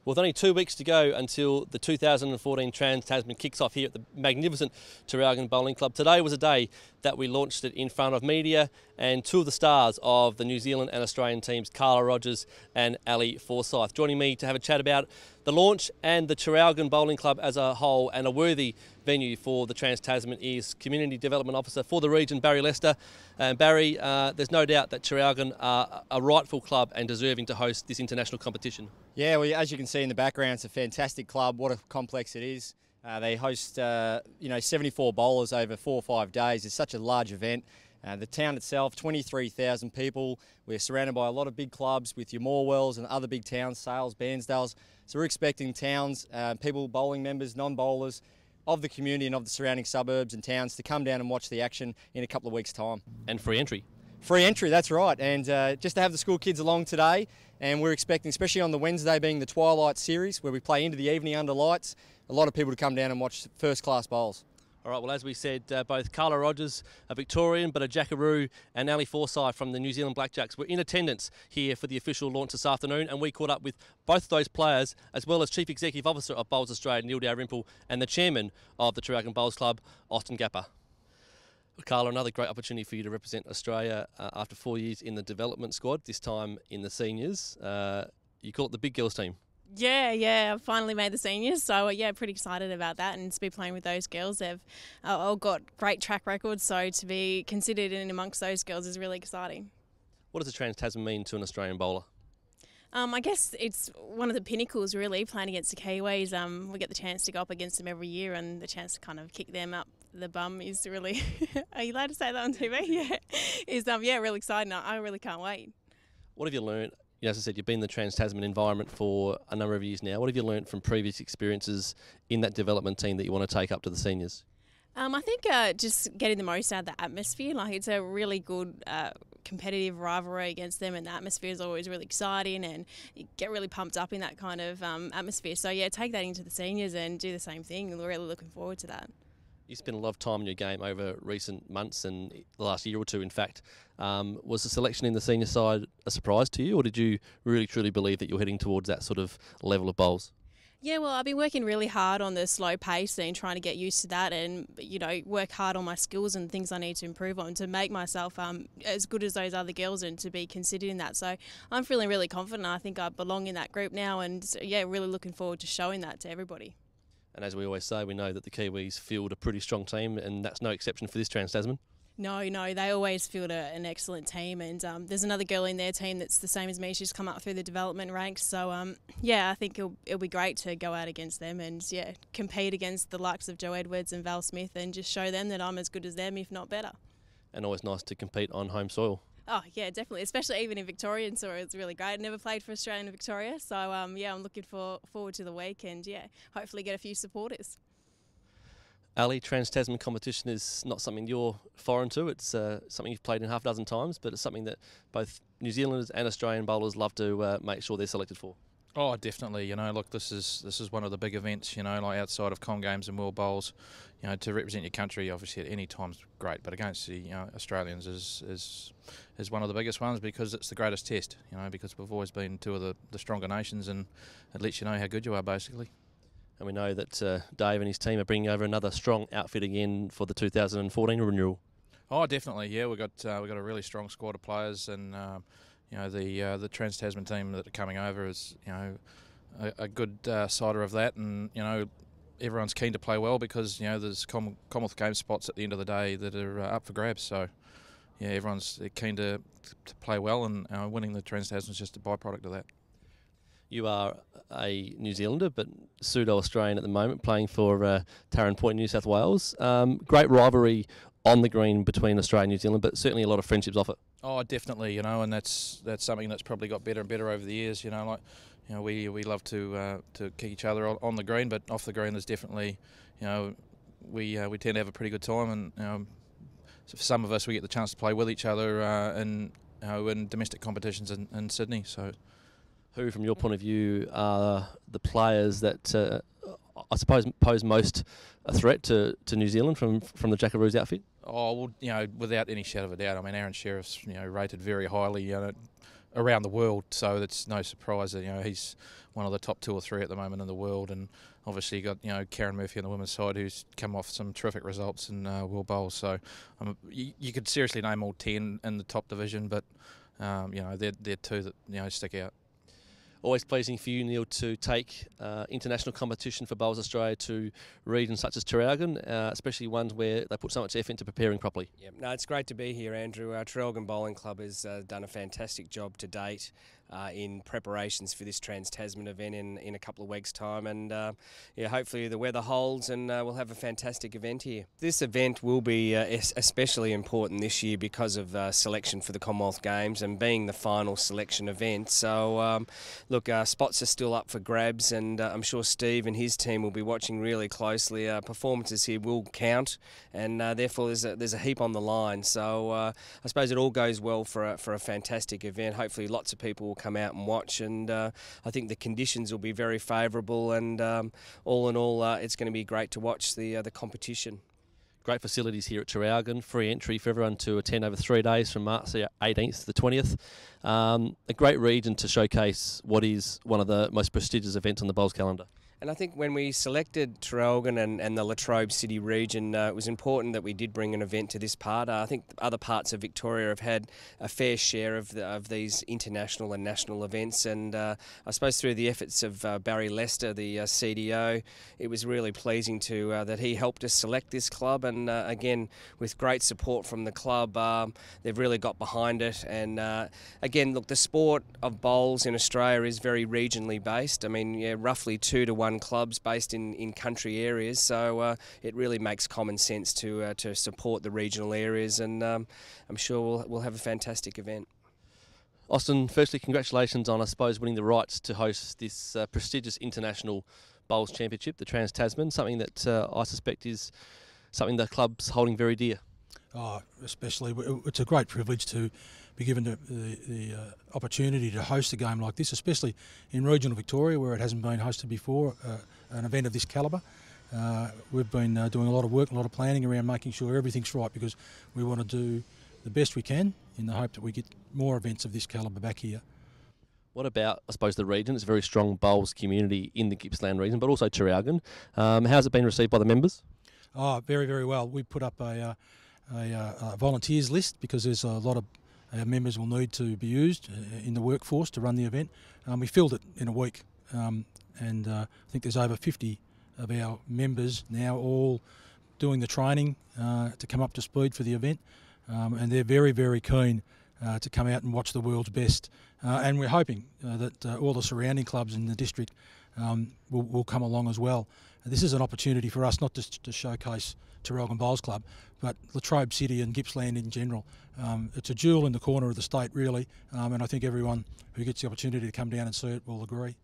With only 2 weeks to go until the 2014 Trans Tasman kicks off here at the magnificent Traralgon Bowling Club, today was a day that we launched it in front of media and two of the stars of the New Zealand and Australian teams, Carla Odgers and Ali Forsyth. Joining me to have a chat about the launch and the Traralgon Bowling Club as a whole, and a worthy venue for the Trans Tasman, is Community Development Officer for the region, Barrie Lester. Barrie, there's no doubt that Traralgon are a rightful club and deserving to host this international competition. Yeah, well, as you can see in the background, it's a fantastic club. What a complex it is. They host, 74 bowlers over 4 or 5 days. It's such a large event. The town itself, 23,000 people. We're surrounded by a lot of big clubs with your Morwells and other big towns, Sales, Bairnsdales. So we're expecting towns, people, bowling members, non-bowlers of the community and of the surrounding suburbs and towns to come down and watch the action in a couple of weeks' time. And free entry. Free entry, that's right. And just to have the school kids along today, and we're expecting, especially on the Wednesday being the Twilight Series, where we play into the evening under lights, a lot of people to come down and watch first-class bowls. All right, well, as we said, both Carla Odgers, a Victorian, but a Jackaroo, and Ali Forsyth from the New Zealand Blackjacks were in attendance here for the official launch this afternoon, and we caught up with both of those players, as well as Chief Executive Officer of Bowls Australia, Neil Dalrymple, and the Chairman of the Traralgon Bowls Club, Austin Gapper. Carla, another great opportunity for you to represent Australia after 4 years in the development squad, this time in the seniors. You call it the big girls team. Yeah, I finally made the seniors, so pretty excited about that and to be playing with those girls. They've all got great track records, so to be considered in amongst those girls is really exciting. What does the Trans Tasman mean to an Australian bowler? I guess it's one of the pinnacles, really, playing against the Kiwis. We get the chance to go up against them every year, and the chance to kind of kick them up the bum is really... Are you allowed to say that on TV? Yeah. Is really exciting. I really can't wait. What have you learned? As I said, you've been in the Trans Tasman environment for a number of years now. What have you learnt from previous experiences in that development team that you want to take up to the seniors? I think just getting the most out of the atmosphere. Like, it's a really good competitive rivalry against them, and the atmosphere is always really exciting, and you get really pumped up in that kind of atmosphere. So take that into the seniors and do the same thing. We're really looking forward to that. You spent a lot of time in your game over recent months and the last year or two, in fact. Was the selection in the senior side a surprise to you, or did you really truly believe that you're heading towards that sort of level of bowls? Yeah, well, I've been working really hard on the slow pace and trying to get used to that, and work hard on my skills and things I need to improve on to make myself as good as those other girls and to be considered in that. So I'm feeling really confident. I think I belong in that group now, and really looking forward to showing that to everybody. And as we always say, we know that the Kiwis field a pretty strong team, and that's no exception for this Trans Tasman. No, they always field an excellent team, and there's another girl in their team that's the same as me. She's come up through the development ranks, so I think it'll be great to go out against them and compete against the likes of Jo Edwards and Val Smith, and just show them that I'm as good as them, if not better. And always nice to compete on home soil. Oh yeah, definitely, especially even in Victorian soil. It's really great. I never played for Australia and Victoria, so I'm looking forward to the week, and hopefully get a few supporters. Ali, Trans Tasman competition is not something you're foreign to. It's something you've played in half a dozen times, but it's something that both New Zealanders and Australian bowlers love to make sure they're selected for. Oh, definitely. Look, this is one of the big events. Like outside of Com Games and World Bowls, to represent your country, obviously at any time's great, but against the Australians is one of the biggest ones, because it's the greatest test. Because we've always been two of the stronger nations, and it lets you know how good you are, basically. And we know that Dave and his team are bringing over another strong outfit again for the 2014 renewal. Oh, definitely. Yeah, we've got a really strong squad of players, and the Trans Tasman team that are coming over is a good cider of that, and everyone's keen to play well, because there's Commonwealth Games spots at the end of the day that are up for grabs. So everyone's keen to play well, and winning the Trans Tasman is just a byproduct of that. You are a New Zealander, but pseudo-Australian at the moment, playing for Tarrant Point, New South Wales. Great rivalry on the green between Australia and New Zealand, but certainly a lot of friendships off it. Oh, definitely, and that's something that's probably got better and better over the years. We love to kick each other on the green, but off the green there's definitely, we tend to have a pretty good time, and so for some of us we get the chance to play with each other in domestic competitions in Sydney. So. Who, from your point of view, are the players that I suppose pose most a threat to New Zealand from the Jackaroos outfit? Oh, well, without any shadow of a doubt. I mean, Aaron Sheriff's rated very highly. around the world, so it's no surprise that he's one of the top 2 or 3 at the moment in the world, and obviously you got Karen Murphy on the women's side who's come off some terrific results in World Bowls. So you could seriously name all 10 in the top division, but they're 2 that stick out. Always pleasing for you, Neil, to take international competition for Bowls Australia to regions such as Traralgon, especially ones where they put so much effort into preparing properly. Yeah, no, it's great to be here, Andrew. Traralgon Bowling Club has done a fantastic job to date in preparations for this Trans Tasman event in a couple of weeks' time, and hopefully the weather holds and we'll have a fantastic event here. This event will be especially important this year because of selection for the Commonwealth Games and being the final selection event. So look, spots are still up for grabs, and I'm sure Steve and his team will be watching really closely. Performances here will count, and therefore there's a heap on the line. So I suppose it all goes well for a fantastic event. Hopefully lots of people will come out and watch, and I think the conditions will be very favourable, and all in all it's going to be great to watch the competition. Great facilities here at Traralgon, free entry for everyone to attend over 3 days from March the 18th to the 20th. A great region to showcase what is one of the most prestigious events on the Bowls calendar. And I think when we selected Traralgon and the Latrobe City region, it was important that we did bring an event to this part. I think other parts of Victoria have had a fair share of these international and national events, and I suppose through the efforts of Barrie Lester, the CDO, it was really pleasing that he helped us select this club, and again, with great support from the club, they've really got behind it. And again, look, the sport of bowls in Australia is very regionally based. I mean, roughly 2 to 1 clubs based in country areas, so it really makes common sense to support the regional areas, and I'm sure we'll have a fantastic event. Austin, firstly, congratulations on, I suppose, winning the rights to host this prestigious international bowls championship, the Trans Tasman, something that I suspect is something the club's holding very dear. Oh, especially, it's a great privilege to be given the opportunity to host a game like this, especially in regional Victoria where it hasn't been hosted before, an event of this calibre. We've been doing a lot of work, a lot of planning around making sure everything's right, because we want to do the best we can in the hope that we get more events of this calibre back here. What about, I suppose, the region? It's a very strong bowls community in the Gippsland region, but also Traralgon. How's it been received by the members? Oh, very, very well. We put up a volunteers list because there's a lot of our members will need to be used in the workforce to run the event. We filled it in a week, and I think there's over 50 of our members now all doing the training to come up to speed for the event, and they're very, very keen to come out and watch the world's best. And we're hoping that all the surrounding clubs in the district will come along as well. This is an opportunity for us not just to showcase Traralgon Bowls Club, but Latrobe City and Gippsland in general. It's a jewel in the corner of the state, really, and I think everyone who gets the opportunity to come down and see it will agree.